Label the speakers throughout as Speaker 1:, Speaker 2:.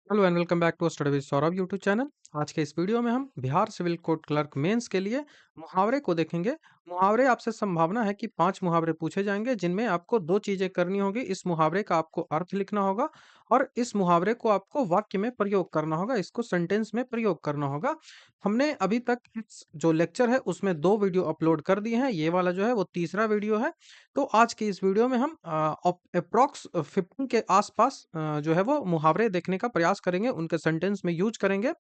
Speaker 1: Hello and welcome back to study with Saurabh YouTube channel. आज के इस वीडियो में हम Bihar civil court clerk mains के लिए मुहावरे को देखेंगे। मुहावरे आपसे संभावना है कि 5 मुहावरे पूछे जाएंगे, जिनमें आपको दो चीजें करनी होगी। इस मुहावरे का आपको अर्थ लिखना होगा और इस मुहावरे को आपको वाक्य में प्रयोग करना होगा, इसको सेंटेंस में प्रयोग करना होगा। हमने अभी तक इस जो लेक्चर है उसमें 2 वीडियो अपलोड कर दिए हैं। ये वाला जो है वो तीसरा वीडियो है। तो आज की इस वीडियो में हम अप्रॉक्स 50 के आसपास जो है वो मुहावरे देखने का प्रयास करेंगे, उनके सेंटेंस में यूज करेंगे।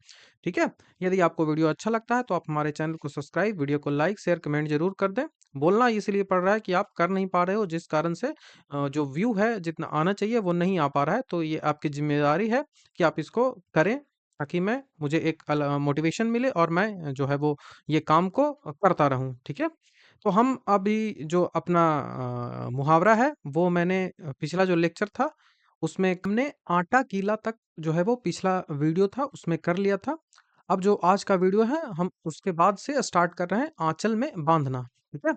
Speaker 1: ठीक है। यदि आपको वीडियो अच्छा लगता है तो आप हमारे चैनल को सब्सक्राइब, वीडियो को लाइक शेयर कमेंट जरूर कर दें। बोलना इसलिए पड़ रहा है कि आप कर नहीं पा रहे हो, जिस कारण से जो व्यू है जितना आना चाहिए वो नहीं आ पा रहा है। तो ये आपकी जिम्मेदारी है कि आप इसको करें, ताकि मैं मुझे एक मोटिवेशन मिले और मैं जो है वो ये काम को करता रहूं। ठीक है। तो हम अभी जो अपना मुहावरा है वो मैंने पिछला जो लेक्चर था उसमें हमने आटा गीला तक जो है वो पिछला वीडियो था उसमें कर लिया था। अब जो आज का वीडियो है हम उसके बाद से स्टार्ट कर रहे हैं आंचल में बांधना। ठीक है।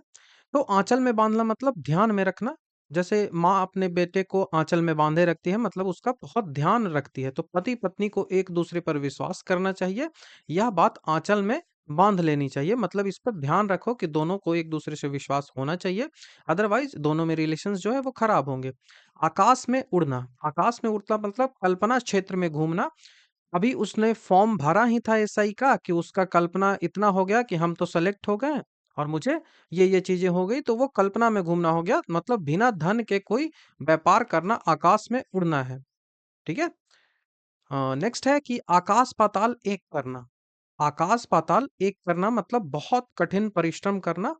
Speaker 1: तो आंचल में बांधना मतलब ध्यान में रखना। जैसे माँ अपने बेटे को आंचल में बांधे रखती है, मतलब उसका बहुत ध्यान रखती है। तो पति पत्नी को एक दूसरे पर विश्वास करना चाहिए। यह बात आंचल में बांध लेनी चाहिए, मतलब इस पर ध्यान रखो कि दोनों को एक दूसरे से विश्वास होना चाहिए, अदरवाइज दोनों में रिलेशंस जो है वो खराब होंगे। आकाश में उड़ना, आकाश में उड़ना मतलब कल्पना क्षेत्र में घूमना। अभी उसने फॉर्म भरा ही था एसआई का कि उसका कल्पना इतना हो गया कि हम तो सेलेक्ट हो गए और मुझे ये चीजें हो गई, तो वो कल्पना में घूमना हो गया, मतलब बिना धन के कोई व्यापार करना, आकाश में उड़ना है। ठीक है। नेक्स्ट है कि आकाश पाताल एक करना। आकाश पाताल एक करना मतलब बहुत कठिन परिश्रम करना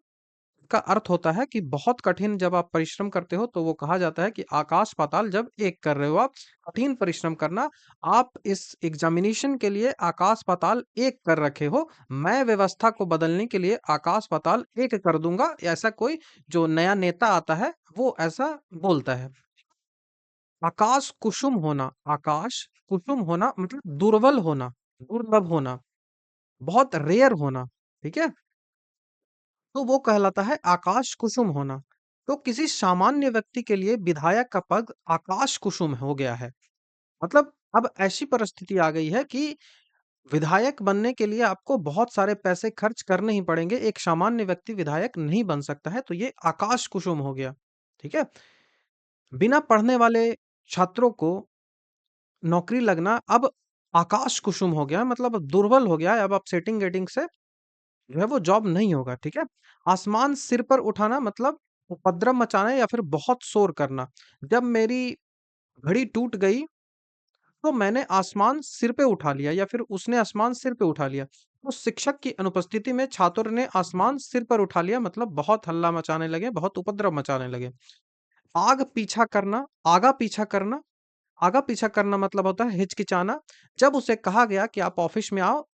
Speaker 1: का अर्थ होता है कि बहुत कठिन जब आप परिश्रम करते हो तो वो कहा जाता है कि आकाश पाताल जब एक कर रहे हो आप, कठिन परिश्रम करना। आप इस एग्जामिनेशन के लिए आकाश पाताल एक कर रखे हो, मैं व्यवस्था को बदलने के लिए आकाश पाताल एक कर दूंगा, ऐसा कोई जो नया नेता आता है वो ऐसा बोलता है। आकाश कुसुम होना, आकाश कुसुम होना मतलब दुर्बल होना, दुर्लभ होना, बहुत रेयर होना। ठीक है। तो वो कहलाता है आकाश कुसुम होना। तो किसी सामान्य व्यक्ति के लिए विधायक का पद आकाश कुसुम हो गया है। मतलब अब ऐसी परिस्थिति आ गई है कि विधायक बनने के लिए आपको बहुत सारे पैसे खर्च करने ही पड़ेंगे, एक सामान्य व्यक्ति विधायक नहीं बन सकता है, तो ये आकाश कुसुम हो गया। ठीक है। बिना पढ़ने वाले छात्रों को नौकरी लगना अब आकाश कुसुम हो गया है, मतलब अब दुर्बल हो गया है, अब आप सेटिंग गेटिंग से जो है वो जॉब नहीं होगा। ठीक है। आसमान सिर पर उठाना मतलब उपद्रव मचाना या फिर बहुत शोर करना। जब मेरी घड़ी टूट गई तो मैंने आसमान सिर पे उठा लिया या फिर उसने आसमान सिर पे उठा लिया। तो शिक्षक की अनुपस्थिति में छात्रों ने आसमान सिर पर उठा लिया, मतलब बहुत हल्ला मचाने लगे, बहुत उपद्रव मचाने लगे। आग पीछा करना, आगा पीछा करना, आगा पीछा करना मतलब होता है हिचकिचाना। जब उसे कहा गया कि आप ऑफिस में आओ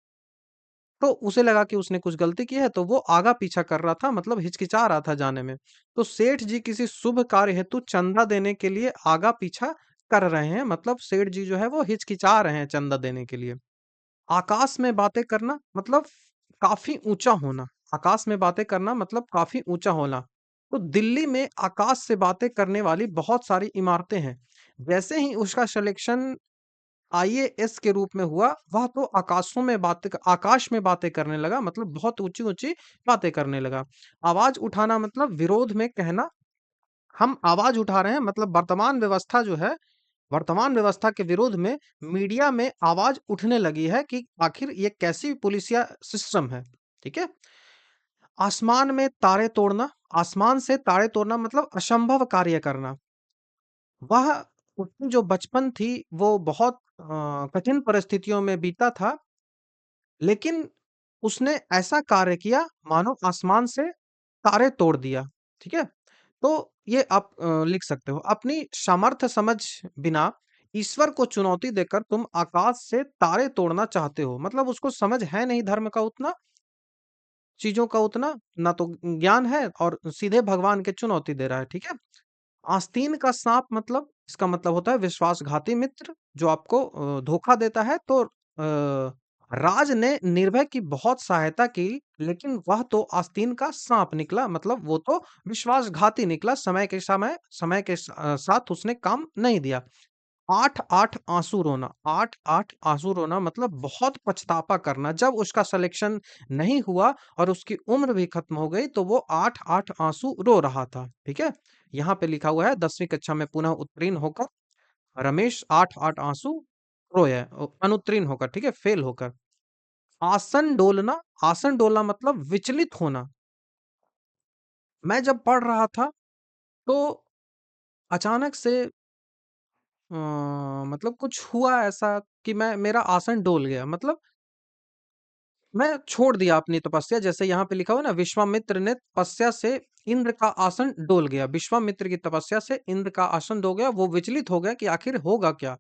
Speaker 1: तो उसे लगा कि उसने कुछ गलती की है, तो वो आगा पीछा कर रहा था, मतलब हिचकिचा रहा था जाने में। तो सेठ जी किसी शुभ कार्य हेतु चंदा देने के लिए आगा पीछा कर रहे हैं, मतलब सेठ जी जो है वो हिचकिचा रहे हैं चंदा देने के लिए। आकाश में बातें करना मतलब काफी ऊंचा होना, आकाश में बातें करना मतलब काफी ऊंचा होना। तो दिल्ली में आकाश से बातें करने वाली बहुत सारी इमारतें हैं। जैसे ही उसका सिलेक्शन आईएएस के रूप में हुआ, वह तो आकाश में बातें करने लगा, मतलब बहुत ऊँची-ऊँची बातें करने लगा। आवाज़ उठाना मतलब विरोध में कहना, हम आवाज़ उठा रहे हैं, मतलब वर्तमान व्यवस्था जो है, वर्तमान व्यवस्था के विरोध में मीडिया में आवाज़ उठने लगी है कि आखिर ये कैसी पुलिसिया सिस्टम है। ठीक है? आसमान में तारे तोड़ना, आसमान से तारे तोड़ना मतलब असंभव कार्य करना। वह उसकी जो बचपन थी वो बहुत कठिन परिस्थितियों में बीता था, लेकिन उसने ऐसा कार्य किया मानो आसमान से तारे तोड़ दिया। ठीक है? तो ये आप लिख सकते हो। अपनी सामर्थ्य समझ बिना ईश्वर को चुनौती देकर तुम आकाश से तारे तोड़ना चाहते हो। मतलब उसको समझ है नहीं धर्म का उतना, चीज़ों का उतना, ना तो ज्ञान है और सीधे भगवान के चुनौती दे रहा है। ठीक है? आस्तीन का साँप मतलब इसका मतलब होता है विश्वासघाती मित्र जो आपको धोखा देता है। तो राज ने निर्भय की बहुत सहायता की, लेकिन वह तो आस्तीन का साँप निकला, मतलब वो तो विश्वासघाती निकला, समय के साथ उसने काम नहीं दिया। 8-8 आँसू रोना, 8-8 आँसू रोना मतलब बहुत पछतावा करना। जब उसका सिलेक्शन नहीं हुआ और उसकी उम्र भी खत्म हो गई, तो वो 8-8 आँसू रो रहा था, ठीक है? यहाँ पे लिखा हुआ है 10वीं कक्षा में पुनः उत्तीर्ण होकर रमेश 8-8 आँसू रोए, अनुत्तीर्ण होकर, ठीक है? फेल होकर। आसन डोलना, आसन डोलना मतलब विचलित होना। मैं जब पढ़ रहा था, तो अचानक से मतलब कुछ हुआ ऐसा कि मैं मेरा आसन डोल गया। मतलब मैं छोड़ दिया अपनी तपस्या, जैसे यहाँ पे लिखा हुआ है ना, विश्वामित्र ने तपस्या से इंद्र का आसन डोल गया। विश्वामित्र की तपस्या से इंद्र का आसन डो गया। वो विचलित हो गया कि आखिर होगा क्या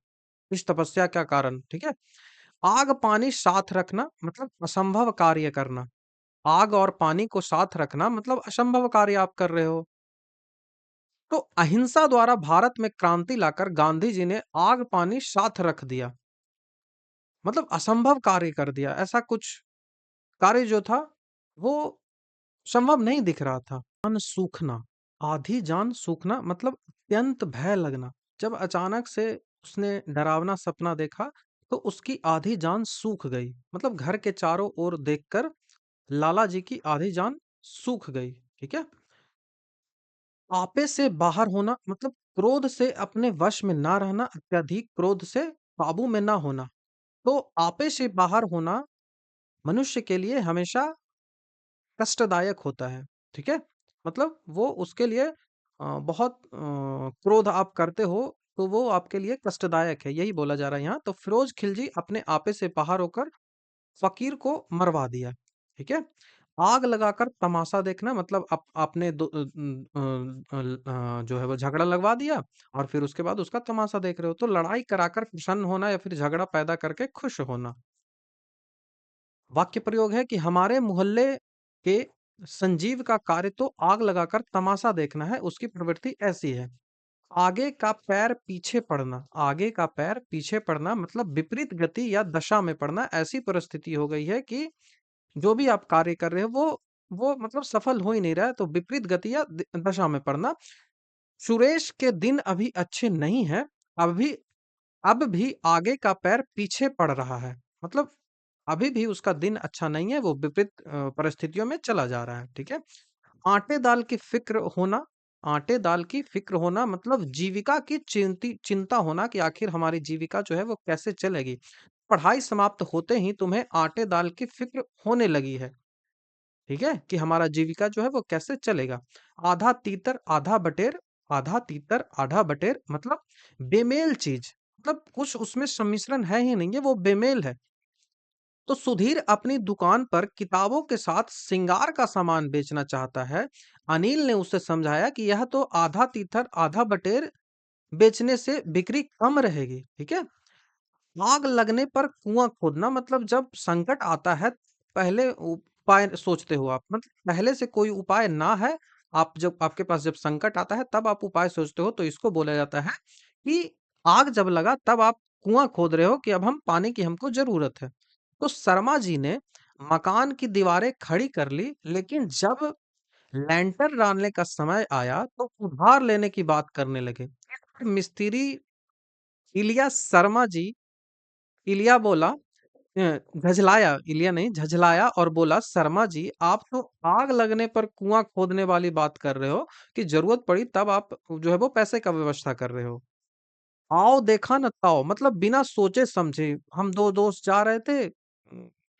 Speaker 1: इस तपस्या का कारण, ठीक है? आग पानी साथ रखना मतलब असंभव कार्य करना। आग और पानी को साथ रखना मतलब असंभव कार्य आप कर रहे हो। तो अहिंसा द्वारा भारत में क्रांति लाकर गांधी जी ने आग पानी साथ रख दिया, मतलब असंभव कार्य कर दिया। ऐसा कुछ कार्य जो था वो संभव नहीं दिख रहा था। जान सूखना, आधी जान सूखना मतलब अत्यंत भय लगना। जब अचानक से उसने डरावना सपना देखा, तो उसकी आधी जान सूख गई। मतलब घर के चारों ओर देखकर लाला जी की आधी जान सूख गई, ठीक है? आपे से बाहर होना मतलब क्रोध से अपने वश में ना रहना, अत्यधिक क्रोध से काबू में ना होना। तो आपे से बाहर होना मनुष्य के लिए हमेशा कष्टदायक होता है, ठीक है? मतलब वो उसके लिए बहुत क्रोध आप करते हो, तो वो आपके लिए कष्टदायक है, यही बोला जा रहा है यहाँ। तो फिरोज खिलजी अपने आपे से बाहर होकर फकीर को मरवा दिया, ठीक है? आग लगाकर तमाशा देखना मतलब आपने जो है वो झगड़ा लगवा दिया और फिर उसके बाद उसका तमाशा देख रहे हो। तो लड़ाई कराकर प्रसन्न होना या फिर झगड़ा पैदा करके खुश होना। वाक्य प्रयोग है कि हमारे मोहल्ले के संजीव का कार्य तो आग लगाकर तमाशा देखना है, उसकी प्रवृत्ति ऐसी है। आगे का पैर पीछे पड़ना, आगे का पैर पीछे पड़ना मतलब विपरीत गति या दशा में पड़ना। ऐसी परिस्थिति हो गई है कि जो भी आप कार्य कर रहे हो वो मतलब सफल हो ही नहीं रहा है, तो विपरीत गति या दशा में पड़ना। सुरेश के दिन अभी अच्छे नहीं है, अभी अब भी आगे का पैर पीछे पड़ रहा है। मतलब अभी भी उसका दिन अच्छा नहीं है, वो विपरीत परिस्थितियों में चला जा रहा है, ठीक है? आटे दाल की फ़िक्र होना, आटे दाल की फ़िक्र होना मतलब जीविका की चिंता होना कि आखिर हमारी जीविका जो है वो कैसे चलेगी। पढ़ाई समाप्त होते ही तुम्हें आटे दाल की फ़िक्र होने लगी है, ठीक है? कि हमारा जीविका जो है वो कैसे चलेगा। आधा तीतर आधा बटेर, आधा तीतर आधा बटेर मतलब बेमेल चीज़, मतलब कुछ उसमें सम्मिश्रण है ही नहीं है, वो बेमेल है। तो सुधीर अपनी दुकान पर किताबों के साथ श्रृंगार का सामान बेचना चाहता है। अनिल ने उसे समझाया कि यह तो आधा तीतर आधा बटेर बेचने से बिक्री कम रहेगी, ठीक है? आग लगने पर कुआं खोदना मतलब जब संकट आता है, पहले उपाय सोचते हो आप, मतलब पहले से कोई उपाय ना है, आप जब आपके पास जब संकट आता है तब आप उपाय सोचते हो, तो इसको बोला जाता है कि आग जब लगा तब आप कुआं खोद रहे हो कि अब हम पानी की हमको जरूरत है। तो शर्मा जी ने मकान की दीवारें खड़ी कर ली, लेकिन जब लैंटर डालने का समय आया तो उधार लेने की बात करने लगे। मिस्त्री इलिया शर्मा जी, इलिया बोला, झझलाया, इलिया नहीं झझलाया और बोला, शर्मा जी आप तो आग लगने पर कुआं खोदने वाली बात कर रहे हो कि जरूरत पड़ी तब आप जो है वो पैसे का व्यवस्था कर रहे हो। आओ देखा न ताओ मतलब बिना सोचे समझे हम दो दोस्त जा रहे थे,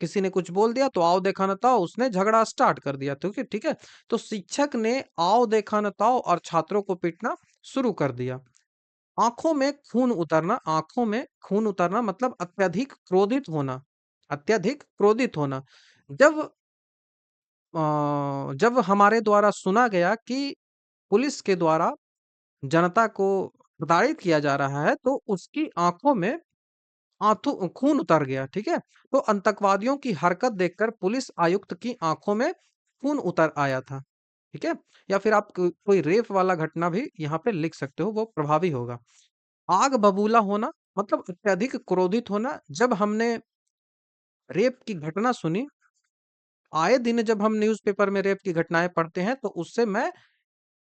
Speaker 1: किसी ने कुछ बोल दिया तो आओ देखा न ताओ उसने झगड़ा स्टार्ट कर दिया, ठीक है, ठीक है? तो शिक्षक ने आओ देखा न ताओ और छात्रों को पीटना शुरू कर दिया। आँखों में खून उतरना, आँखों में खून उतरना मतलब अत्यधिक क्रोधित होना। जब जब हमारे द्वारा सुना गया कि पुलिस के द्वारा जनता को प्रताड़ित किया जा रहा है, तो उसकी आँखों में आँथू खून उतर गया, ठीक है? तो आतंकवादियों की हरकत देखकर पुलिस आयुक्त की आँखों में खून उतर आया था, ठीक है? या फिर आप कोई रेप वाला घटना भी यहाँ पे लिख सकते हो, वो प्रभावी होगा। आग बबूला होना मतलब अत्यधिक क्रोधित होना। जब हमने रेप की घटना सुनी, आए दिन जब हम न्यूज़पेपर में रेप की घटनाएँ पढ़ते हैं, तो उससे मैं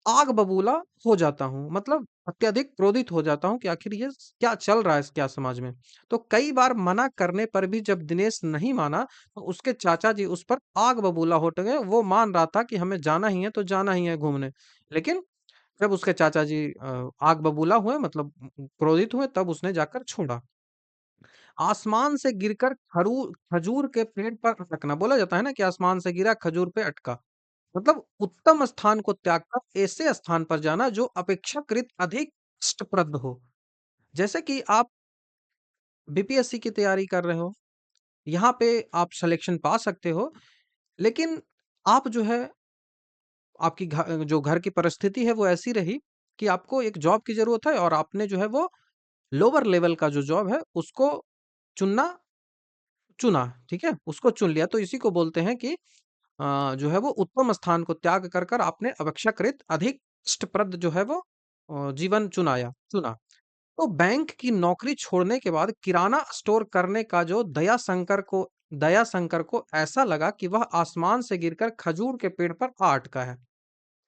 Speaker 1: आग बबूला हो जाता हूँ, मतलब अत्यधिक क्रोधित हो जाता हूँ कि आखिर ये क्या चल रहा है क्या समाज में। तो कई बार मना करने पर भी जब दिनेश नहीं माना, तो उसके चाचा जी उस पर आग बबूला हो गए। वो मान रहा था कि हमें जाना ही है तो जाना ही है घूमने। लेकिन जब उसके चाचा जी आग बबूला हुए, मतलब क्रोधित हुए, तब उसने जाकर छोड़ा। आसमान से गिरकर खजूर के पेड़ पर अटकना, बोला जाता है ना कि आसमान से गिरा खजूर पे अटका। मतलब उत्तम स्थान को त्याग कर ऐसे स्थान पर जाना जो अपेक्षाकृत अधिक कष्टप्रद हो। जैसे कि आप बीपीएससी की तैयारी कर रहे हो, यहाँ पे आप सिलेक्शन पा सकते हो, लेकिन आप जो है, आपकी जो घर की परिस्थिति है वो ऐसी रही कि आपको एक जॉब की ज़रूरत है और आपने जो है वो लोअर लेवल का जो जॉब है उसको चुनना चुना, ठीक है? उसको चुन लिया, तो इसी को बोलते हैं कि जो है वो उत्तम स्थान को त्याग कर कर आपने अपेक्षाकृत अधिक कष्टप्रद जो है वो जीवन चुना। तो बैंक की नौकरी छोड़ने के बाद किराना स्टोर करने का जो दया शंकर को ऐसा लगा कि वह आसमान से गिरकर खजूर के पेड़ पर आ अटका है।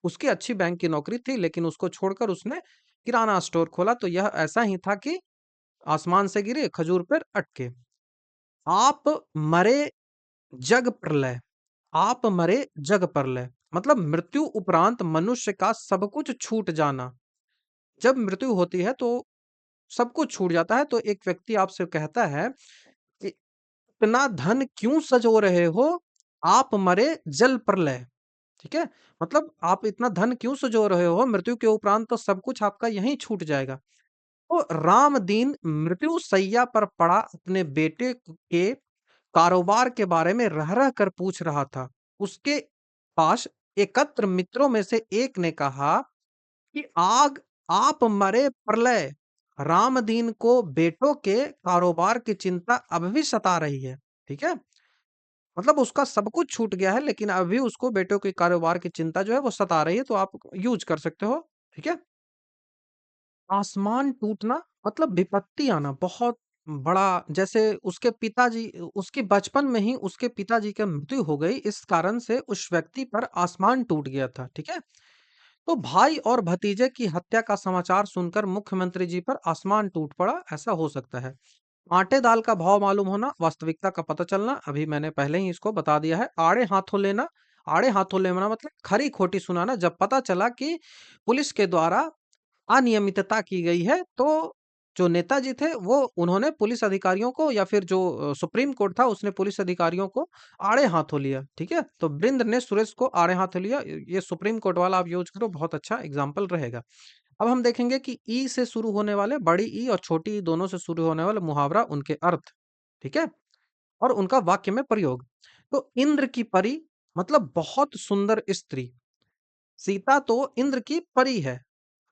Speaker 1: उसकी अच्छी बैंक की नौकरी थी, लेकिन उसको छोड़कर उसने किराना स्टोर खोला, तो यह ऐसा ही था कि आसमान से गिरे खजूर पर अटके। आप मरे जग प्रलय आप मरे जग प्रलय, मतलब मृत्यु उपरांत मनुष्य का सब कुछ छूट जाना। जब मृत्यु होती है तो सब कुछ छूट जाता है। तो एक व्यक्ति आपसे कहता है कि इतना धन क्यों सजो रहे हो, आप मरे जल प्रलय। ठीक है? मतलब आप इतना धन क्यों सजो रहे हो, मृत्यु के उपरांत तो सब कुछ आपका यहीं छूट जाएगा। तो रामदीन मृत्यु शैया पर पड़ा अपने बेटे के कारोबार के बारे में रह-रह कर पूछ रहा था। उसके पास एकत्र मित्रों में से एक ने कहा कि आग आप मरे प्रलय, रामदीन को बेटों के कारोबार की चिंता अब भी सता रही है। ठीक है? मतलब उसका सब कुछ छूट गया है, लेकिन अभी उसको बेटों के कारोबार की चिंता जो है वो सता रही है, तो आप यूज़ कर सकते हो। ठीक है? आसमान टूटना मतलब विपत्ति आना, बहुत बड़ा। जैसे उसके बचपन में ही उसके पिताजी की मृत्यु हो गई, इस कारण से उस व्यक्ति पर आसमान टूट गया था, ठीक है? तो भाई और भतीजे की हत्या का समाचार सुनकर मुख्यमंत्री जी पर आसमान टूट पड़ा, ऐसा हो सकता है। आटे दाल का भाव मालूम होना, वास्तविकता का पता चलना, अभी मैंने पहले ही इसको बता दिया है। आड़े हाथों लेना मतलब खरी खोटी सुनाना, जब पता चला कि पुलिस के द्वारा अनियमितता की गई है, तो जो नेताजी थे वो उन्होंने पुलिस अधिकारियों को, या फिर जो सुप्रीम कोर्ट था उसने पुलिस अधिकारियों को आड़े हाथों लिया, ठीक है? तो बृंद ने सुरेश को आड़े हाथों लिया। ये सुप्रीम कोर्ट वाला आप यूज़ करो, बहुत अच्छा एग्ज़ाम्पल रहेगा। अब हम देखेंगे कि ई से शुरू होने वाले, बड़ी ई और छोटी ई दोनों से शुरू होने वाले मुहावरा, उनके अर्थ, ठीक है? और उनका वाक्य में प्रयोग। तो इंद्र की परी मतलब बहुत सुंदर स्त्री। सीता तो इंद्र की परी है,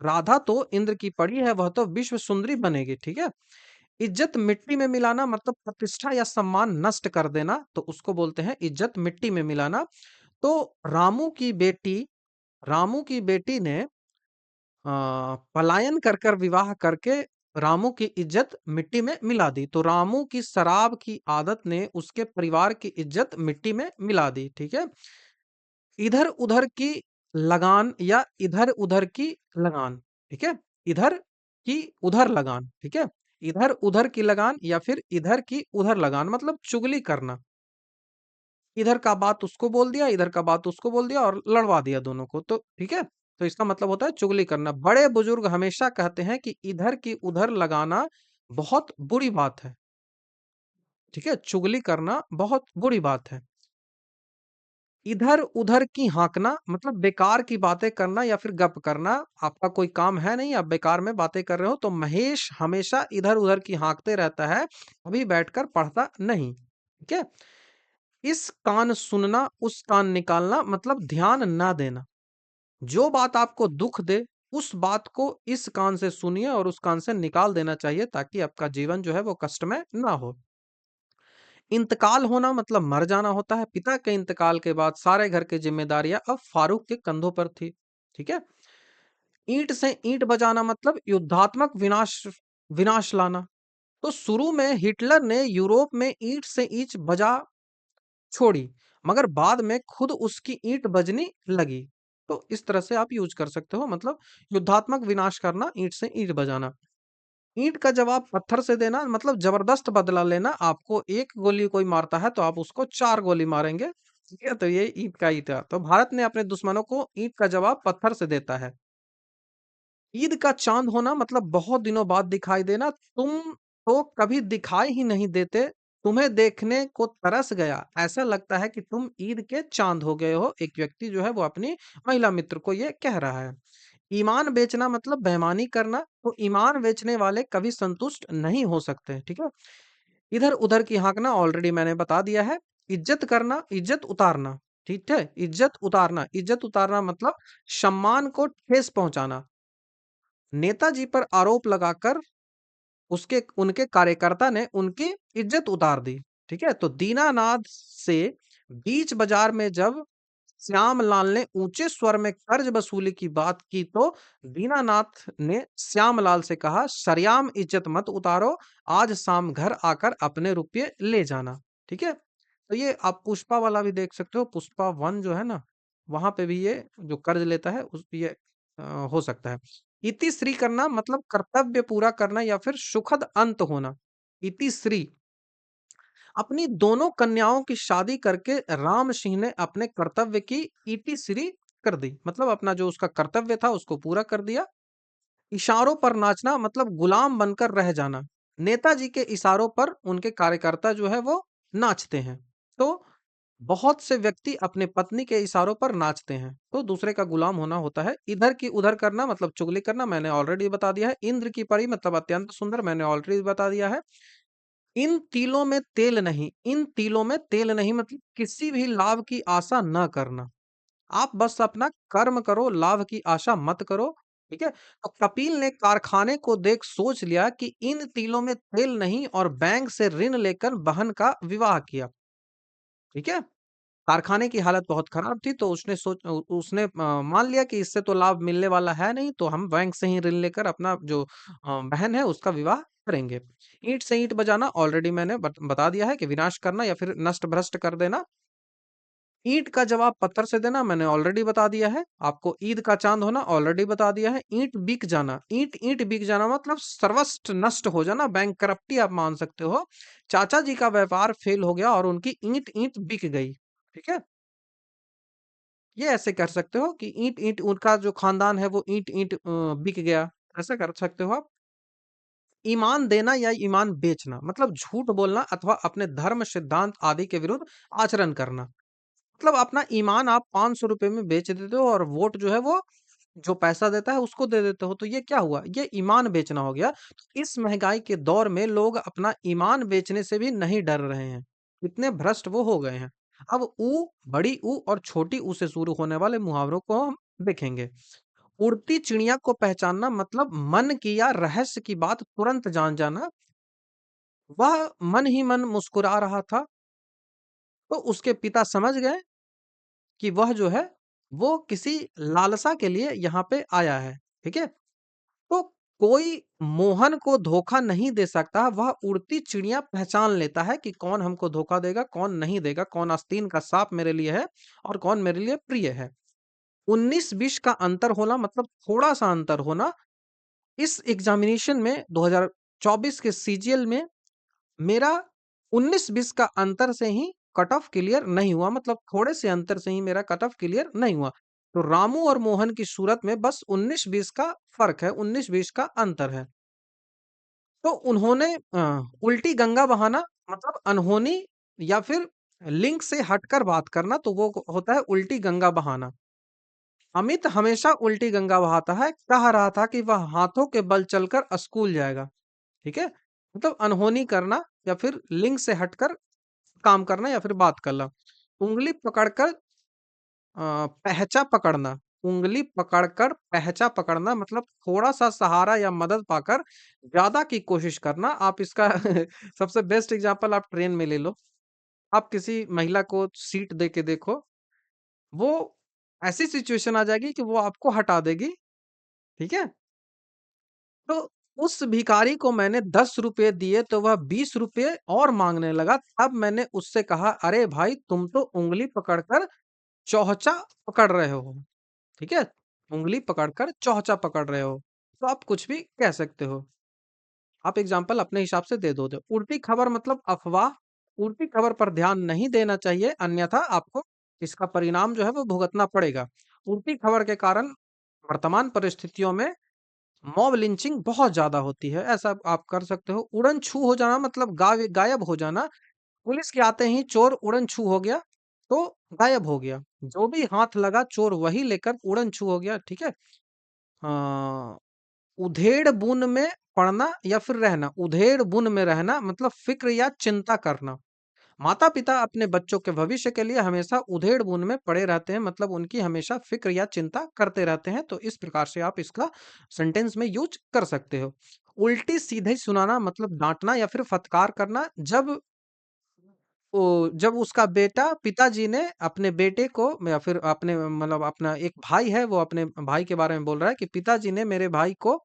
Speaker 1: राधा तो इंद्र की परी है, वह तो विश्व सुंदरी बनेगी, ठीक है? इज्जत मिट्टी में मिलाना मतलब प्रतिष्ठा या सम्मान नष्ट कर देना, तो उसको बोलते हैं इज्जत मिट्टी में मिलाना। तो रामू की बेटी ने पलायन कर कर विवाह करके रामू की इज्जत मिट्टी में मिला दी। तो रामू की शराब की आदत ने उसके परिवार की इज्जत मिट्टी में मिला दी, ठीक है? इधर-उधर की लगान या इधर-उधर की लगान, ठीक है? इधर की उधर लगान, ठीक है? इधर-उधर की लगान या फिर इधर की उधर लगान मतलब चुगली करना। इधर का बात उसको बोल दिया, इधर का बात उसको बोल दिया और लड़वा दिया दोनों को, तो ठीक है? तो इसका मतलब होता है चुगली करना। बड़े-बुजुर्ग हमेशा कहते हैं कि इधर की उधर लगाना बहुत बुरी बात है, ठीक है? चुगली करना बहुत बुरी बात है। इधर-उधर की हाँकना मतलब बेकार की बातें करना या फिर गप करना। आपका कोई काम है नहीं, आप बेकार में बातें कर रहे हो, तो महेश हमेशा इधर-उधर की हाँकते रहता है, कभी बैठकर पढ़ता नहीं। ठीक है? इस कान सुनना, उस कान निकालना मतलब ध्यान ना देना। जो बात आपको दुःख दे, उस बात को इस कान से सुनिए और उस कान से निकाल देना चाहिए, ताकि आपका जीवन जो है वो कष्टमय ना हो। इंतकाल होना मतलब मर जाना होता है। पिता के इंतकाल के बाद सारे घर की जिम्मेदारियां अब फारूक के कंधों पर थी। ठीक है? ईंट से ईंट बजाना मतलब युद्धात्मक विनाश लाना। तो शुरू में हिटलर ने यूरोप में ईंट से ईंट बजा छोड़ी, मगर बाद में खुद उसकी ईंट बजनी लगी। तो इस तरह से आप यूज़ कर सकते हो, मतलब युद्धात्मक विनाश करना, ईंट से ईंट बजाना। ईंट का जवाब पत्थर से देना मतलब ज़बरदस्त बदला लेना, आपको 1 गोली कोई मारता है तो आप उसको 4 गोली मारेंगे, ठीक है? तो ये ईंट का ही था। तो भारत ने अपने दुश्मनों को ईंट का जवाब पत्थर से देता है। ईद का चाँद होना मतलब बहुत दिनों बाद दिखाई देना, तुम तो कभी दिखाई ही नहीं देते, तुम्हें देखने को तरस गया, ऐसा लगता है कि तुम ईद के चाँद हो गए हो। एक व्यक्ति जो है वो अपनी महिला मित्र को ये कह रहा है। ईमान बेचना मतलब बेईमानी करना, तो ईमान बेचने वाले कभी संतुष्ट नहीं हो सकते, ठीक है? इधर-उधर की हाँकना ऑलरेडी मैंने बता दिया है। इज़्ज़त करना, इज़्ज़त उतारना, ठीक है? इज़्ज़त उतारना मतलब सम्मान को ठेस पहुँचाना। नेताजी पर आरोप लगाकर उसके उनके कार्यकर्ता ने उनकी इज़्ज़त उतार दी, ठीक है? तो दीनानाथ से बीच बाज़ार में जब श्यामलाल ने ऊँचे स्वर में कर्ज वसूली की बात की तो दीनानाथ ने श्यामलाल से कहा, "सरेआम इज़्ज़त मत उतारो, आज शाम घर आकर अपने रुपये ले जाना।" ठीक है? तो ये आप पुष्पा वाला भी देख सकते हो, पुष्पा 1 जो है ना, वहाँ पे भी ये जो कर्ज लेता है उस ये हो सकता है। इतिश्री करना मतलब कर्तव्य पूरा करना या फिर सुखद अंत होना। इतिश्री अपनी दोनों कन्याओं की शादी करके राम सिंह ने अपने कर्तव्य की इतिश्री कर दी, मतलब अपना जो उसका कर्तव्य था उसको पूरा कर दिया। इशारों पर नाचना मतलब गुलाम बनकर रह जाना। नेताजी के इशारों पर उनके कार्यकर्ता जो है वो नाचते हैं। तो बहुत से व्यक्ति अपने पत्नी के इशारों पर नाचते हैं, तो दूसरे का गुलाम होना होता है। इधर की उधर करना मतलब चुगली करना, मैंने ऑलरेडी बता दिया है। इंद्र की परी मतलब अत्यंत सुंदर, मैंने ऑलरेडी बता दिया है। इन तिलों में तेल नहीं मतलब किसी भी लाभ की आशा न करना। आप बस अपना कर्म करो, लाभ की आशा मत करो, ठीक है? तो कपिल ने कारखाने को देख सोच लिया कि इन तिलों में तेल नहीं और बैंक से ऋण लेकर बहन का विवाह किया, ठीक है? कारखाने की हालत बहुत खराब थी तो उसने मान लिया कि इससे तो लाभ मिलने वाला है नहीं, तो हम बैंक से ही ऋण लेकर अपना जो बहन है उसका विवाह करेंगे। ईंट से ईंट बजाना ऑलरेडी मैंने बता दिया है कि विनाश करना या फिर नष्ट भ्रष्ट कर देना। ईंट का जवाब पत्थर से देना मैंने ऑलरेडी बता दिया है। आपको ईद का चांद होना ऑलरेडी बता दिया है। ईंट बिक जाना, ईंट ईंट बिक जाना मतलब सर्वस्व नष्ट हो जाना, बैंकरप्टी आप मान सकते हो। चाचा जी का व्यापार फेल हो गया और उनकी ईंट ईंट बिक गई, ठीक है? ये ऐसे कर सकते हो कि ईंट ईंट उनका जो खानदान है वो ईंट ईंट बिक गया, ऐसा कर सकते हो आप। ईमान देना या ईमान बेचना मतलब झूठ बोलना अथवा अपने धर्म सिद्धांत आदि के विरुद्ध आचरण करना। मतलब अपना ईमान आप 500 रुपए में बेच देते हो और वोट जो है वो जो पैसा देता है उसको दे देते हो, तो ये क्या हुआ? ये ईमान बेचना हो गया। तो इस महंगाई के दौर में लोग अपना ईमान बेचने से भी नहीं डर रहे हैं, इतने भ्रष्ट वो हो गए हैं। अब ऊ, बड़ी ऊ और छोटी ऊ से शुरू होने वाले मुहावरों को हम देखेंगे। उड़ती चिड़िया को पहचानना मतलब मन की या रहस्य की बात तुरंत जान जाना। वह मन ही मन मुस्कुरा रहा था, तो उसके पिता समझ गए कि वह जो है, वो किसी लालसा के लिए यहाँ पे आया है, ठीक है? तो कोई मोहन को धोखा नहीं दे सकता, वह उड़ती चिड़िया पहचान लेता है कि कौन हमको धोखा देगा, कौन नहीं देगा, कौन आस्तीन का साँप मेरे लिए है और कौन मेरे लिए प्रिय है। 19-20 का अंतर होना मतलब थोड़ा-सा अंतर होना। इस एग्ज़ामिनेशन में 2024 के सीजीएल में मेरा 19-20 का अंतर से ही कट ऑफ क्लियर नहीं हुआ, मतलब थोड़े से अंतर से ही मेरा कट ऑफ क्लियर नहीं हुआ। तो रामू और मोहन की सूरत में बस 19-20 का फ़र्क है, 19-20 का अंतर है। तो उन्होंने उल्टी गंगा बहाना मतलब अनहोनी या फिर लिंक से हटकर बात करना, तो वो होता है उल्टी गंगा बहाना। अमित हमेशा उल्टी गंगा बहाता है, कह रहा था कि वह हाथों के बल चलकर स्कूल जाएगा, ठीक है? मतलब अनहोनी करना या फिर लिंक से हटकर काम करना या फिर बात करना। उँगली पकड़कर पहचा पकड़ना, उँगली पकड़कर पहचा पकड़ना मतलब थोड़ा-सा सहारा या मदद पाकर ज़्यादा की कोशिश करना। आप इसका सबसे बेस्ट एग्ज़ाम्पल आप ट्रेन में ले लो। आप किसी महिला को सीट दे के देखो, वो ऐसी सिचुएशन आ जाएगी कि वो आपको हटा देगी, ठीक है? तो उस भिखारी को मैंने 10 रुपए दिए तो वह 20 रुपए और माँगने लगा। तब मैंने उससे कहा, "अरे भाई तुम तो उँगली पकड़कर चौहचा पकड़ रहे हो।" ठीक है? उँगली पकड़कर चौचा पकड़ रहे हो, तो आप कुछ भी कह सकते हो। आप एग्ज़ाम्पल अपने हिसाब से दे दो। उल्टी खबर मतलब अफ़वाह, उल्टी खबर पर ध्यान नहीं देना चाहिए, अन्यथा आपको इसका परिणाम जो है वो भुगतना पड़ेगा। उल्टी खबर के कारण वर्तमान परिस्थितियों में मॉब लिंचिंग बहुत ज़्यादा होती है, ऐसा आप कर सकते हो। उड़न-छू हो जाना मतलब गायब हो जाना, पुलिस के आते ही चोर उड़न-छू हो गया, तो गायब हो गया। जो भी हाथ लगा चोर वही लेकर उड़न-छू हो गया, ठीक है? अ, उधेड़ बुन में पड़ना या फिर रहना, उधेड़ बुन में रहना मतलब फ़िक्र या चिंता करना। माता-पिता अपने बच्चों के भविष्य के लिए हमेशा उधेड़-बुन में पड़े रहते हैं, मतलब उनकी हमेशा फ़िक्र या चिंता करते रहते हैं, तो इस प्रकार से आप इसका सेंटेंस में यूज़ कर सकते हो। उल्टी-सीधे सुनाना मतलब डाँटना या फिर फटकार करना, जब उसका बेटा पिताजी ने अपने बेटे को या फिर अपने मतलब अपना एक भाई है, वो अपने भाई के बारे में बोल रहा है कि पिताजी ने मेरे भाई को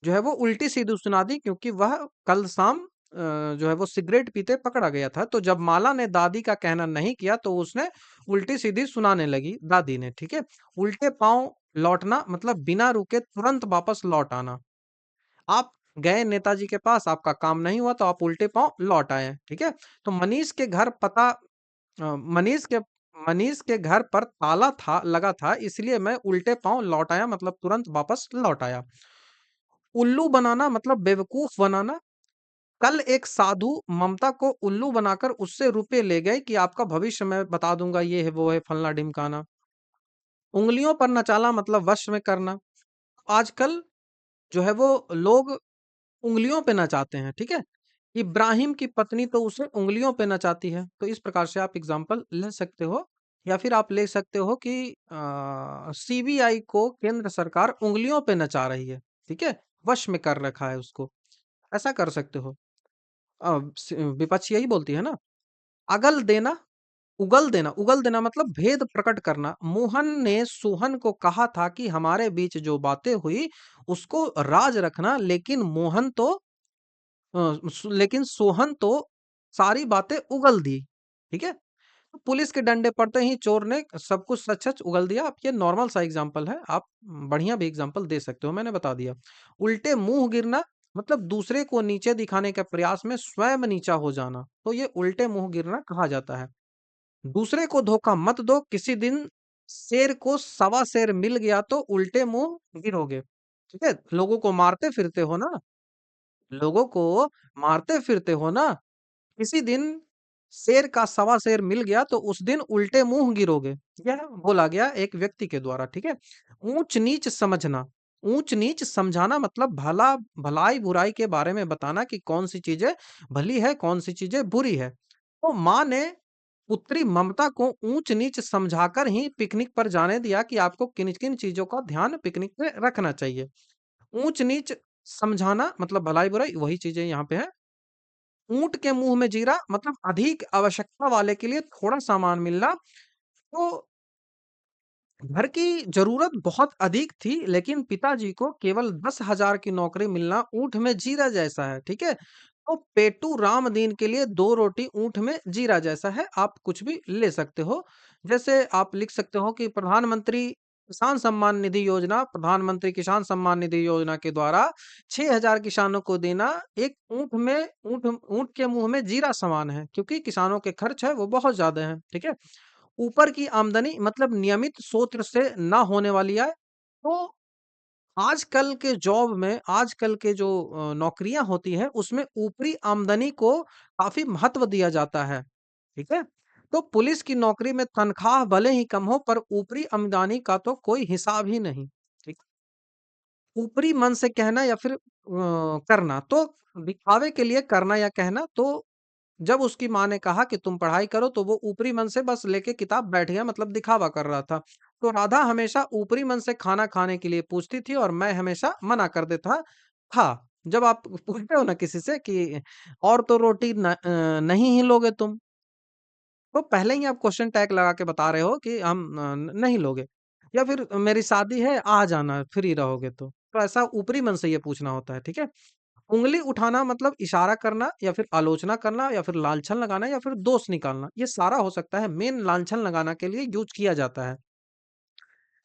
Speaker 1: जो है वो उल्टी-सीधी सुना दी क्योंकि वह कल शाम जो है वो सिगरेट पीते पकड़ा गया था। तो जब माला ने दादी का कहना नहीं किया तो उसने उल्टी-सीधी सुनाने लगी दादी ने, ठीक है? उल्टे पाँव लौटना मतलब बिना रुके तुरंत वापस लौट आना। आप गए नेताजी के पास, आपका काम नहीं हुआ तो आप उल्टे पाँव लौट आए, ठीक है? तो मनीष के मनीष के घर पर ताला था लगा था इसलिए मैं उल्टे पाँव लौट आया मतलब तुरंत वापस लौट आया। उल्लू बनाना मतलब बेवकूफ बनाना। कल एक साधु ममता को उल्लू बनाकर उससे रुपए ले गए कि आपका भविष्य मैं बता दूंगा, ये है वो है फलना ढिमकाना। उंगलियों पर नचाला मतलब वश में करना। आजकल जो है वो लोग उंगलियों पे नचाते हैं, ठीक है? इब्राहिम की पत्नी तो उसे उंगलियों पे नचाती है, तो इस प्रकार से आप एग्जाम्पल ले सकते हो। या फिर आप ले सकते हो कि सीबीआई को केंद्र सरकार उंगलियों पे नचा रही है, ठीक है? वश में कर रखा है उसको, ऐसा कर सकते हो। विपक्ष यही बोलती है ना। अगल देना, उगल देना मतलब भेद प्रकट करना। मोहन ने सोहन को कहा था कि हमारे बीच जो बातें हुई उसको राज रखना, लेकिन सोहन तो सारी बातें उगल दी, ठीक है? तो पुलिस के डंडे पड़ते ही चोर ने सब कुछ सच-सच उगल दिया। अब ये नॉर्मल सा एग्जांपल है, आप बढ़िया भी एग्जांपल दे सकते हो, मैंने बता दिया। उल्टे मुँह गिरना मतलब दूसरे को नीचे दिखाने के प्रयास में स्वयं नीचा हो जाना, तो ये उल्टे मुँह गिरना कहा जाता है। दूसरे को धोखा मत दो, किसी दिन शेर को सवा शेर मिल गया तो उल्टे मुँह गिरोगे, ठीक है? लोगों को मारते फिरते हो ना, किसी दिन शेर का सवा शेर मिल गया तो उस दिन उल्टे मुंह गिरोगे। यह बोला गया एक व्यक्ति के द्वारा, ठीक है? ऊंच नीच समझना, ऊंच नीच समझाना मतलब भलाई बुराई के बारे में बताना कि कौन सी चीजें भली है कौन सी चीजें बुरी है। तो माँ ने पुत्री ममता को ऊंच नीच समझाकर ही पिकनिक पर जाने दिया कि आपको किन किन चीजों का ध्यान पिकनिक में रखना चाहिए। ऊंच नीच समझाना मतलब भलाई बुराई वही चीजें यहाँ पे है। ऊँट के मुँह में जीरा मतलब अधिक आवश्यकता वाले के लिए थोड़ा सामान मिलना। तो घर की ज़रूरत बहुत अधिक थी, लेकिन पिताजी को केवल 10,000 की नौकरी मिलना ऊँट में जीरा जैसा है, ठीक है? तो पेटू राम दीन के लिए 2 रोटी ऊँट में जीरा जैसा है, आप कुछ भी ले सकते हो। जैसे आप लिख सकते हो कि प्रधानमंत्री किसान सम्मान निधि योजना के द्वारा 6,000 किसानों को देना एक ऊँट के मुँह में जीरा समान है, क्योंकि किसानों के खर्च है वो बहुत ज़्यादा हैं, ठीक है? ऊपर की आमदनी मतलब नियमित स्रोत से ना होने वाली आय। तो आजकल के जो नौकरियां होती हैं उसमें ऊपरी आमदनी को काफी महत्व दिया जाता है, ठीक है? तो पुलिस की नौकरी में तनख्वाह भले ही कम हो पर ऊपरी आमदनी का तो कोई हिसाब ही नहीं, ठीक? ऊपरी मन से कहना या फिर करना तो दिखावे के लिए करना या कहना। तो जब उसकी माँ ने कहा कि तुम पढ़ाई करो तो वो ऊपरी मन से बस लेके किताब बैठ गया, मतलब दिखावा कर रहा था। तो राधा हमेशा ऊपरी मन से खाना खाने के लिए पूछती थी और मैं हमेशा मना कर देता था। जब आप पूछते हो ना किसी से कि और तो रोटी नहीं ही लोगे तुम, तो पहले ही आप क्वेश्चन टैग लगा के बता रहे हो कि हम नहीं लोगे, या फिर मेरी शादी है आ जाना फ्री रहोगे तो ऐसा ऊपरी मन से ये पूछना होता है, ठीक है? उँगली उठाना मतलब इशारा करना या फिर आलोचना करना या फिर लांछन लगाना या फिर दोष निकालना, ये सारा हो सकता है। मेन लांछन लगाना के लिए यूज़ किया जाता है।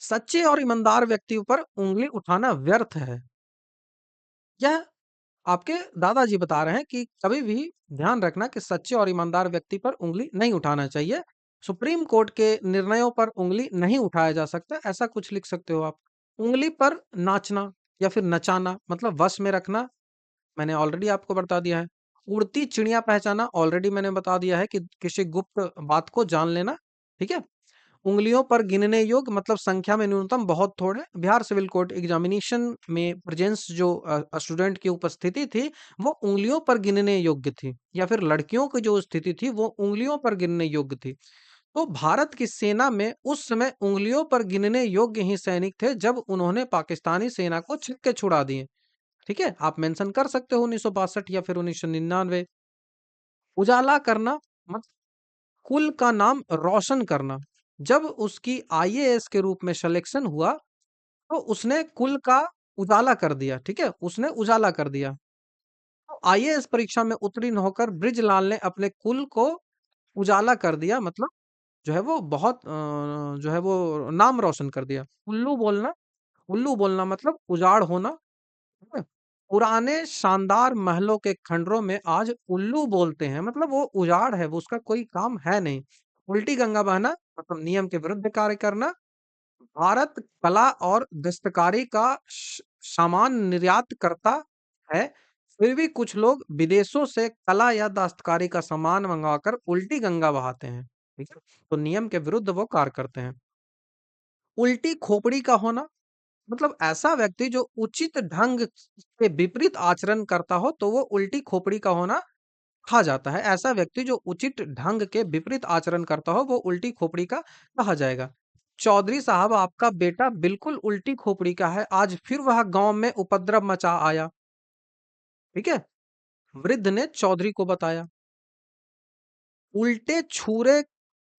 Speaker 1: सच्चे और ईमानदार व्यक्ति पर उंगली उठाना व्यर्थ है। यह आपके दादाजी बता रहे हैं कि कभी भी ध्यान रखना कि सच्चे और ईमानदार व्यक्ति पर उंगली नहीं उठाना चाहिए। सुप्रीम कोर्ट के निर्णयों पर उंगली नहीं उठाया जा सकता, ऐसा कुछ लिख सकते हो आप। उंगली पर नाचना या फिर नचाना मतलब वश में रखना, मैंने ऑलरेडी आपको बता दिया है। उड़ती चिड़िया पहचाना ऑलरेडी मैंने बता दिया है कि किसी गुप्त बात को जान लेना, ठीक है? उँगलियों पर गिनने योग्य मतलब संख्या में न्यूनतम बहुत थोड़े। बिहार सिविल कोर्ट एग्जामिनेशन में प्रेजेंस जो स्टूडेंट की उपस्थिति थी, वो उँगलियों पर गिनने योग्य थी या फिर लड़कियों की जो स्थिति थी, वो उँगलियों पर गिनने योग्य थी। तो भारत की सेना में उस समय उँगलियों पर गिनने योग्य ही सैनिक थे जब उन्होंने पाकिस्तानी सेना को छिक्के छुड़ा दिए। ठीक है? आप मेंशन कर सकते हो 1962 या फिर 1999। उजाला करना मतलब कुल का नाम रोशन करना। जब उसकी आईएएस के रूप में सिलेक्शन हुआ, तो उसने कुल का उजाला कर दिया, ठीक है? उसने उजाला कर दिया। तो आईएएस परीक्षा में उत्तीर्ण होकर बृजलाल ने अपने कुल को उजाला कर दिया मतलब जो है वो बहुत जो है वो नाम रोशन कर दिया। उल्लू बोलना मतलब उजाड़ होना, ठीक है? पुराने शानदार महलों के खंडरों में आज उल्लू बोलते हैं मतलब वो उजाड़ है, वो उसका कोई काम है नहीं। उल्टी गंगा बहना मतलब नियम के विरुद्ध कार्य करना। भारत कला और दस्तकारी का सामान निर्यात करता है, फिर भी कुछ लोग विदेशों से कला या दस्तकारी का सामान मंगवाकर उल्टी गंगा बहाते हैं, ठीक है? तो नियम के विरुद्ध वो कार्य करते हैं। उल्टी खोपड़ी का होना मतलब ऐसा व्यक्ति जो उचित ढंग के विपरीत आचरण करता हो तो वो उल्टी खोपड़ी का होना कहा जाता है। ऐसा व्यक्ति जो उचित ढंग के विपरीत आचरण करता हो वो उल्टी खोपड़ी का कहा जाएगा। चौधरी साहब आपका बेटा बिल्कुल उल्टी खोपड़ी का है, आज फिर वह गांव में उपद्रव मचा आया, ठीक है? वृद्ध ने चौधरी को बताया। उल्टे छुरे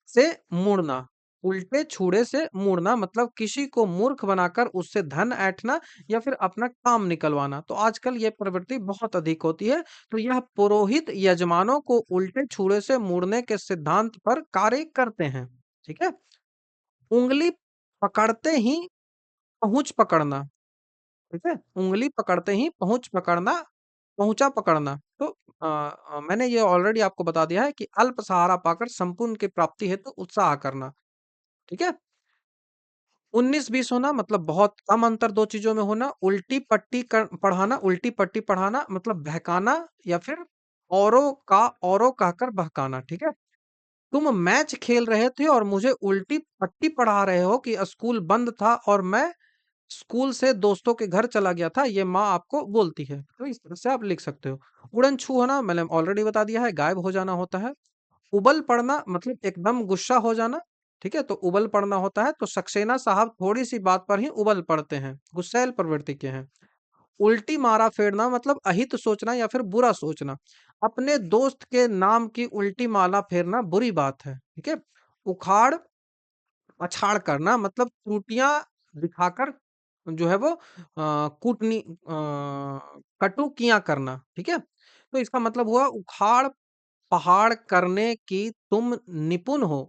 Speaker 1: से मुड़ना, उल्टे छुरे से मुड़ना मतलब किसी को मूर्ख बनाकर उससे धन ऐंठना या फिर अपना काम निकलवाना। तो आजकल ये प्रवृत्ति बहुत अधिक होती है। तो यह पुरोहित यजमानों को उल्टे छुरे से मुड़ने के सिद्धांत पर कार्य करते हैं। ठीक है? उंगली पकड़ते ही पहुंच पकड़ना, ठीक है? उंगली पकड़ते ही पहुंच पकड़ना, पहुंचा पकड़ना। तो मैंने ये ऑलरेडी आपको बता दिया है कि अल्प सहारा पाकर संपूर्ण की प्राप्ति हेतु उत्साह करना। ठीक है? 19-20 होना मतलब बहुत कम अंतर 2 चीज़ों में होना। उल्टी पट्टी पढ़ाना, उल्टी पट्टी पढ़ाना मतलब बहकाना या फिर औरों कहकर बहकाना, ठीक है? तुम मैच खेल रहे थे और मुझे उल्टी पट्टी पढ़ा रहे हो कि स्कूल बंद था और मैं स्कूल से दोस्तों के घर चला गया था, ये माँ आपको बोलती है। तो इस तरह से आप लिख सकते हो। उड़न छू होना मैंने ऑलरेडी बता दिया है, गायब हो जाना होता है। उबल पड़ना मतलब एकदम गुस्सा हो जाना, ठीक है? तो उबल पड़ना होता है, तो सक्सेना साहब थोड़ी-सी बात पर ही उबल पड़ते हैं, गुस्सैल प्रवृत्ति के हैं। उल्टी मारा फेरना मतलब अहित सोचना या फिर बुरा सोचना। अपने दोस्त के नाम की उल्टी माला फेरना बुरी बात है, ठीक है? उखाड़ पछाड़ करना मतलब त्रुटियाँ दिखाकर जो है वो कटुकियाँ करना, ठीक है? तो इसका मतलब हुआ उखाड़ पहाड़ करने की तुम निपुण हो।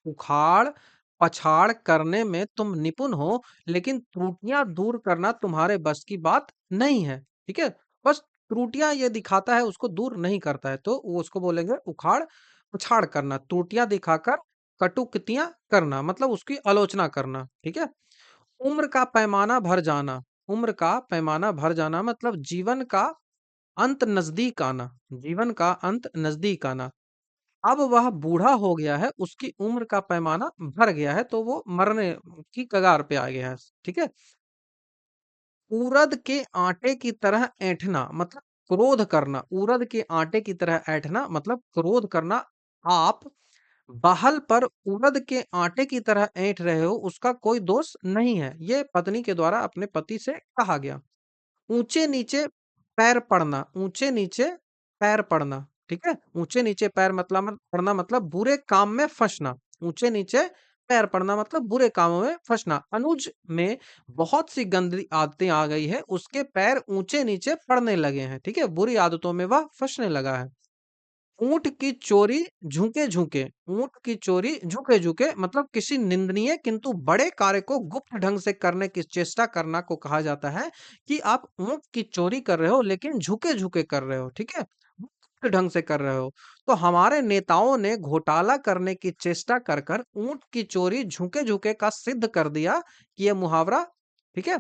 Speaker 1: उखाड़-पछाड़ करने में तुम निपुण हो, लेकिन त्रुटियाँ दूर करना तुम्हारे बस की बात नहीं है, ठीक है? बस त्रुटियाँ ये दिखाता है, उसको दूर नहीं करता है, तो वो उसको बोलेंगे उखाड़-पछाड़ करना, त्रुटियाँ दिखाकर कटुक्तियाँ करना, मतलब उसकी आलोचना करना, ठीक है? उम्र का पैमाना भर जाना, उम्र का पैमाना भर जाना मतलब जीवन का अंत नज़दीक आना, जीवन का अंत नज़दीक आना। अब वह बूढ़ा हो गया है, उसकी उम्र का पैमाना भर गया है, तो वो मरने की कगार पे आ गया है, ठीक है? उड़द के आटे की तरह ऐंठना मतलब क्रोध करना, उड़द के आटे की तरह ऐंठना मतलब क्रोध करना। आप बाहल पर उड़द के आटे की तरह ऐंठ रहे हो, उसका कोई दोष नहीं है। ये पत्नी के द्वारा अपने पति से कहा गया। ऊँचे-नीचे पैर पड़ना, ऊँचे-नीचे पैर पड़ना, ठीक है? ऊँचे-नीचे पैर मतलब पड़ना मतलब बुरे काम में फँसना। ऊँचे-नीचे पैर पड़ना मतलब बुरे कामों में फँसना। अनुज में बहुत सी गंदी आदतें आ गई है, उसके पैर ऊँचे-नीचे पड़ने लगे हैं, ठीक है? बुरी आदतों में वह फँसने लगा है। ऊंट की चोरी झुके झुके, ऊंट की चोरी झुके झुके मतलब किसी निंदनीय किंतु बड़े कार्य को गुप्त ढंग से करने की चेष्टा करना को कहा जाता है कि आप ऊंट की चोरी कर रहे हो लेकिन झुके झुके कर रहे हो, ठीक है, गुप्त ढंग से कर रहे हो। तो हमारे नेताओं ने घोटाला करने की चेष्टा कर कर ऊंट की चोरी झुके झुके का सिद्ध कर दिया कि यह मुहावरा, ठीक है।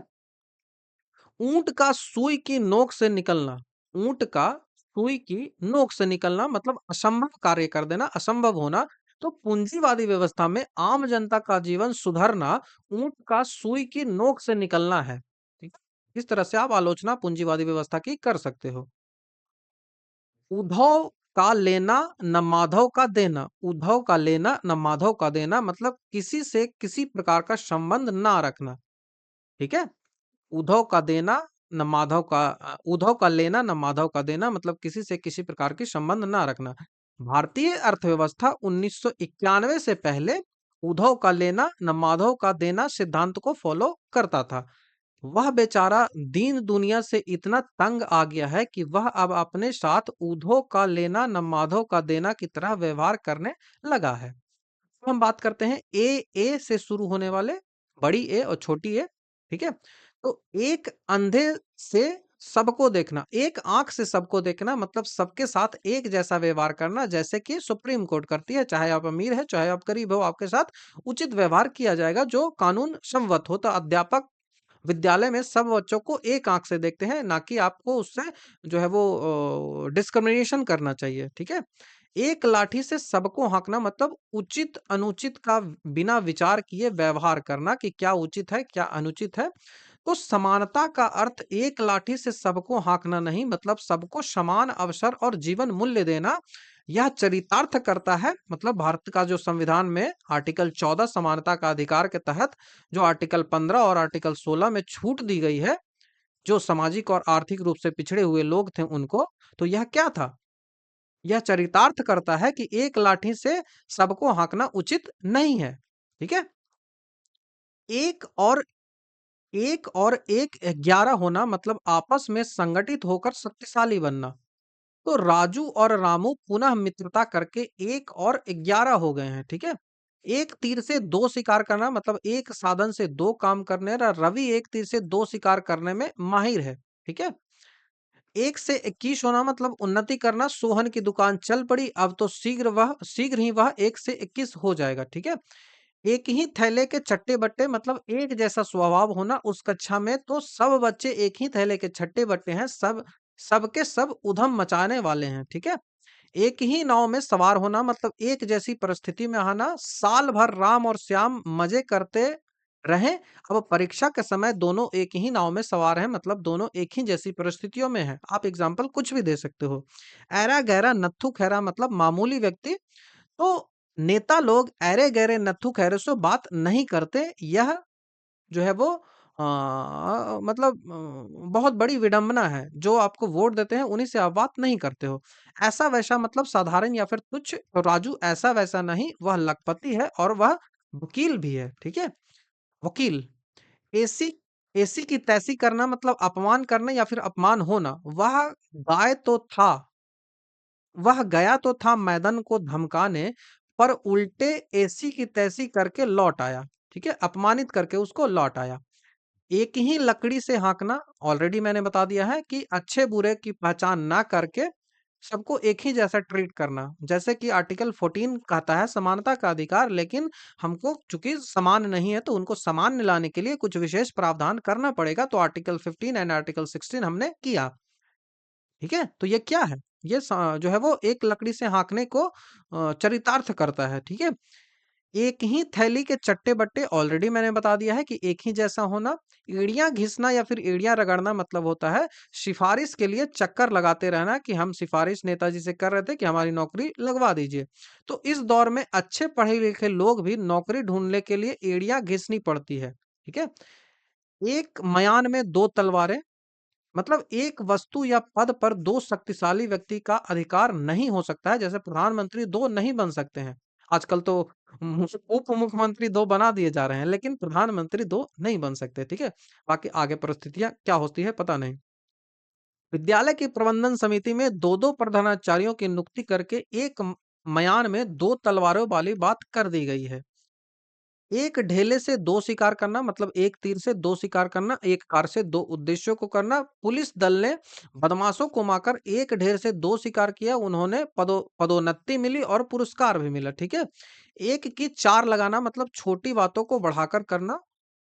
Speaker 1: ऊंट का सुई की नोक से निकलना, ऊंट का सुई की नोक से निकलना मतलब असंभव कार्य कर देना, असंभव होना। तो पूंजीवादी व्यवस्था में आम जनता का जीवन सुधरना ऊंट का सुई की नोक से निकलना है, ठीक है। इस तरह से आप आलोचना पूंजीवादी व्यवस्था की कर सकते हो। उद्धव का लेना न माधव का देना, उद्धव का लेना न माधव का देना मतलब किसी से किसी प्रकार का संबंध ना रखना, ठीक है। उद्धव का देना न माधव का उद्धव का लेना न माधव का देना मतलब किसी से किसी प्रकार की संबंध ना रखना। भारतीय अर्थव्यवस्था 1991 से पहले उद्धव का लेना न माधव का देना सिद्धांत को फॉलो करता था। वह बेचारा दीन दुनिया से इतना तंग आ गया है कि वह अब अपने साथ उद्धव का लेना न माधव का देना की तरह व्यवहार करने लगा है। हम बात करते हैं ए से शुरू होने वाले बड़ी ए और छोटी ए, ठीक है। तो एक अंधे से सबको देखना, एक आंख से सबको देखना मतलब सबके साथ एक जैसा व्यवहार करना जैसे कि सुप्रीम कोर्ट करती है, चाहे आप अमीर है चाहे आप गरीब हो आपके साथ उचित व्यवहार किया जाएगा जो कानून सम्मत हो। तो अध्यापक विद्यालय में सब बच्चों को एक आंख से देखते हैं, ना कि आपको उससे जो है वो डिस्क्रिमिनेशन करना चाहिए, ठीक है। एक लाठी से सबको हाँकना मतलब उचित अनुचित का बिना विचार किए व्यवहार करना कि क्या उचित है क्या अनुचित है। तो समानता का अर्थ एक लाठी से सबको हाँकना नहीं मतलब सबको समान अवसर और जीवन मूल्य देना। यह चरितार्थ करता है मतलब भारत का जो संविधान में आर्टिकल 14 समानता का अधिकार के तहत जो आर्टिकल 15 और आर्टिकल 16 में छूट दी गई है जो सामाजिक और आर्थिक रूप से पिछड़े हुए लोग थे उनको। तो यह क्या था, यह चरितार्थ करता है कि एक लाठी से सबको हाँकना उचित नहीं है, ठीक है। एक और एक और एक 11 होना मतलब आपस में संगठित होकर शक्तिशाली बनना। तो राजू और रामू पुनः मित्रता करके एक और 11 हो गए हैं, ठीक है। एक तीर से दो शिकार करना मतलब एक साधन से दो काम करने, रवि एक तीर से दो शिकार करने में माहिर है, ठीक है। 1 से 21 होना मतलब उन्नति करना, सोहन की दुकान चल पड़ी, अब तो शीघ्र ही वह 1 से 21 हो जाएगा, ठीक है। एक ही थैले के चट्टे-बट्टे मतलब एक जैसा स्वभाव होना उस कक्षा में, तो सब बच्चे एक ही थैले के छट्टे-बट्टे हैं, सबके सब उधम मचाने वाले हैं, ठीक है। एक ही नाव में सवार होना मतलब एक जैसी परिस्थिति में आना, साल भर राम और श्याम मजे करते रहें, अब परीक्षा के समय दोनों एक ही नाव में सवार हैं मतलब दोनों एक ही जैसी परिस्थितियों में हैं। आप एग्जाम्पल कुछ भी दे सकते हो। ऐरा गहरा नत्थु खैरा मतलब मामूली व्यक्ति। तो नेता लोग ऐरे गहरे नत्थु खैरे से बात नहीं करते, यह जो है वो मतलब बहुत बड़ी विडंबना है। जो आपको वोट देते हैं उन्हीं से आप बात नहीं करते हो। ऐसा वैसा मतलब साधारण या फिर तुच्छ। तो राजू ऐसा वैसा नहीं, वह लखपति है और वह वकील भी है, ठीक है। वकील। ऐसी ऐसी की तैसी करना मतलब अपमान करना या फिर अपमान होना। गाय तो था वह गया तो था मैदान को धमकाने, पर उल्टे ऐसी की तैसी करके लौट आया, ठीक है, अपमानित करके उसको लौट आया। एक ही लकड़ी से हाँकना, ऑलरेडी मैंने बता दिया है कि अच्छे बुरे की पहचान ना करके सबको एक ही जैसा ट्रीट करना। जैसे कि आर्टिकल 14 कहता है समानता का अधिकार, लेकिन हमको चूंकि समान नहीं है तो उनको समान लाने के लिए कुछ विशेष प्रावधान करना पड़ेगा। तो आर्टिकल 15 एंड आर्टिकल 16 हमने किया, ठीक है। तो ये क्या है, ये जो है वो एक लकड़ी से हाँकने को चरितार्थ करता है, ठीक है। एक ही थैली के चट्टे-बट्टे ऑलरेडी मैंने बता दिया है कि एक ही जैसा होना। एड़ियाँ घिसना या फिर एड़ियाँ रगड़ना मतलब होता है सिफारिश के लिए चक्कर लगाते रहना कि हम सिफारिश नेताजी से कर रहे थे कि हमारी नौकरी लगवा दीजिए। तो इस दौर में अच्छे पढ़े-लिखे लोग भी नौकरी ढूँढने के लिए एड़ियाँ घिसनी पड़ती है, ठीक है। एक मयान में 2 तलवारें मतलब एक वस्तु या पद पर 2 शक्तिशाली व्यक्ति का अधिकार नहीं हो सकता है। जैसे प्रधानमंत्री 2 नहीं बन सकते हैं। आजकल तो उप मुख्यमंत्री 2 बना दिए जा रहे हैं, लेकिन प्रधानमंत्री 2 नहीं बन सकते, ठीक है? बाकी आगे परिस्थितियाँ क्या होती है पता नहीं। विद्यालय की प्रबंधन समिति में 2-2 प्रधानाचार्यों की नियुक्ति करके एक मयान में 2 तलवारों वाली बात कर दी गई है। एक ढेले से 2 शिकार करना मतलब एक तीर से 2 शिकार करना, एक कार से 2 उद्देश्यों को करना। पुलिस दल ने बदमाशों को मारकर एक ढेर से 2 शिकार किया, उन्होंने पदोन्नति मिली और पुरस्कार भी मिला, ठीक है? एक की 4 लगाना मतलब छोटी बातों को बढ़ाकर करना,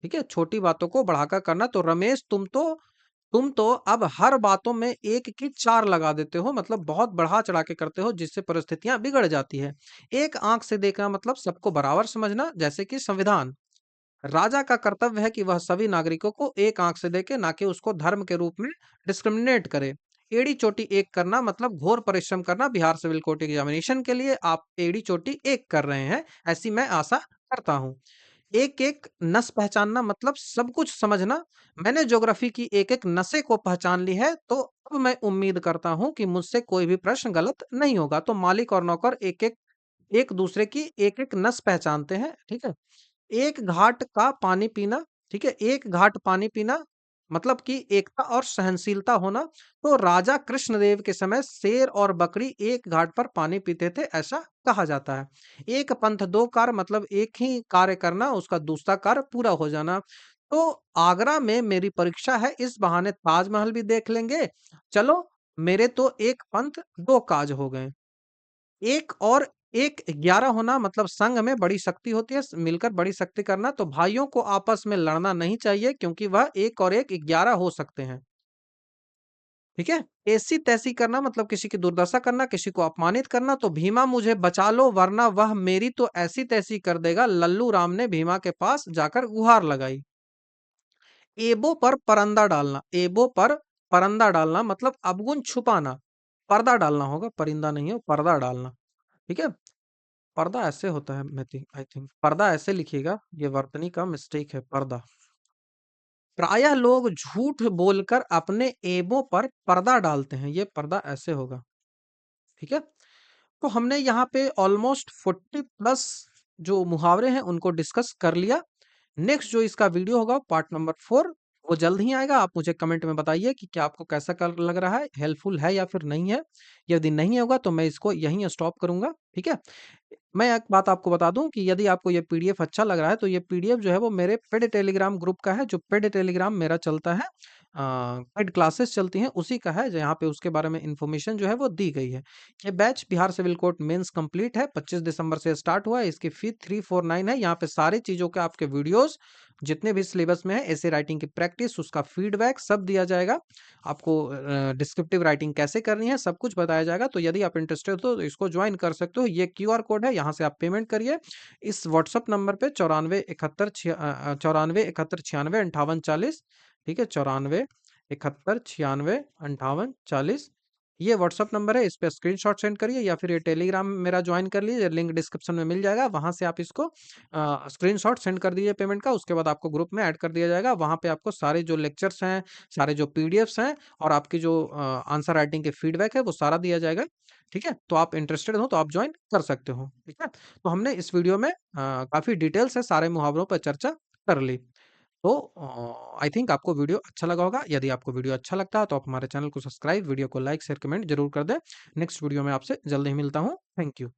Speaker 1: ठीक है? छोटी बातों को बढ़ाकर करना, तो रमेश तुम तो अब हर बातों में 1 की 4 लगा देते हो, मतलब बहुत बढ़ा-चढ़ा के करते हो, जिससे परिस्थितियाँ बिगड़ जाती है। एक आँख से देखना मतलब सबको बराबर समझना, जैसे कि संविधान। राजा का कर्तव्य है कि वह सभी नागरिकों को एक आँख से देखे, ना कि उसको धर्म के रूप में डिस्क्रिमिनेट करे। एड़ी-चोटी एक करना मतलब घोर परिश्रम करना, बिहार सिविल कोर्ट एग्जामिनेशन के लिए आप एड़ी-चोटी एक कर रहे हैं, ऐसी मैं आशा करता हूँ। एक-एक नस पहचानना मतलब सब कुछ समझना। मैंने ज्योग्राफी की एक-एक नसें को पहचान ली है, तो अब मैं उम्मीद करता हूँ कि मुझसे कोई भी प्रश्न गलत नहीं होगा। तो मालिक और नौकर एक दूसरे की एक-एक नस पहचानते हैं, ठीक है? एक घाट का पानी पीना, ठीक है? एक घाट पानी पीना मतलब कि एकता और सहनशीलता होना। तो राजा कृष्णदेव के समय शेर और बकरी एक घाट पर पानी पीते थे, ऐसा कहा जाता है। एक पंथ दो कार्य मतलब एक ही कार्य करना, उसका दूसरा कार्य पूरा हो जाना। तो आगरा में मेरी परीक्षा है, इस बहाने ताजमहल भी देख लेंगे। चलो, मेरे तो एक पंथ दो काज हो गए। एक और एक 11 होना मतलब संघ में बड़ी शक्ति होती है, मिलकर बड़ी शक्ति करना। तो भाइयों को आपस में लड़ना नहीं चाहिए, क्योंकि वह एक और एक 11 हो सकते हैं, ठीक है? ऐसी-तैसी करना मतलब किसी की दुर्दशा करना, किसी को अपमानित करना। तो भीमा मुझे बचा लो वरना वह मेरी तो ऐसी-तैसी कर देगा, लल्लू राम ने भीमा के पास जाकर गुहार लगाई। एबो पर परंदा डालना, एबो पर परंदा डालना मतलब अवगुण छुपाना, पर्दा डालना होगा, परिंदा नहीं हो, पर्दा डालना, ठीक है? पर्दा ऐसे होता है, आई थिंक पर्दा ऐसे लिखिएगा, ये वर्तनी का मिस्टेक है, पर्दा। प्रायः लोग झूठ बोलकर अपने ऐबों पर पर्दा डालते हैं, ये पर्दा ऐसे होगा, ठीक है? तो हमने यहाँ पे ऑलमोस्ट 40 प्लस जो मुहावरे हैं उनको डिस्कस कर लिया। नेक्स्ट जो इसका वीडियो होगा पार्ट नंबर 4, वो जल्द ही आएगा। आप मुझे कमेंट में बताइए कि क्या आपको कैसा लग रहा है, हेल्पफुल है या फिर नहीं है। यदि नहीं होगा तो मैं इसको यहीं स्टॉप करूंगा, ठीक है? मैं एक बात आपको बता दूं कि यदि आपको ये पीडीएफ अच्छा लग रहा है, तो ये पीडीएफ जो है वो मेरे पेड टेलीग्राम ग्रुप का है, जो पेड टेलीग्राम मेरा चलता है, पेड क्लासेस चलती हैं उसी का है, जहाँ पे उसके बारे में इंफॉर्मेशन जो है वो दी गई है। ये batch Bihar civil court mains complete है, 25 दिसंबर से स्टार्ट हुआ है, इसकी फी 349 है। यहाँ पे सारी चीजों के आपके वीडियोस जितने भी सिलेबस में है, ऐसे राइटिंग की प्रैक्टिस, उसका फीडबैक सब दिया जाएगा। आपको डिस्क्रिप्टिव राइटिंग कैसे करनी है सब कुछ बताया जाएगा। तो यदि आप इंटरेस्टेड हो तो इसको ज्वाइन कर सकते हो। ये क्यूआर कोड है, यहाँ से आप पेमेंट करिए। इस व्हाट्सअप नंबर पे 94 71 96 96 58 40, ठीक है? 94 71 96 58 40, ये व्हाट्सअप नंबर है, इस पे स्क्रीनशॉट सेंड करिए या फिर ये टेलीग्राम मेरा ज्वाइन कर लीजिए, लिंक डिस्क्रिप्शन में मिल जाएगा, वहां से आप इसको स्क्रीनशॉट सेंड कर दीजिए पेमेंट का। उसके बाद आपको ग्रुप में ऐड कर दिया जाएगा, वहां पे आपको सारे जो लेक्चर्स हैं, सारे जो पीडीएफ्स हैं और आपकी जो आंसर राइटिंग के फीडबैक है वो सारा दिया जाएगा, ठीक है? तो आप इंटरेस्टेड हो तो आप ज्वाइन कर सकते हो, ठीक है? तो हमने इस वीडियो में काफी डिटेल से सारे मुहावरों पर चर्चा कर ली। तो आई थिंक आपको वीडियो अच्छा लगा होगा। यदि आपको वीडियो अच्छा लगता है तो आप हमारे चैनल को सब्सक्राइब, वीडियो को लाइक शेयर कमेंट जरूर कर दें। नेक्स्ट वीडियो में आपसे जल्द ही मिलता हूँ। Thank you.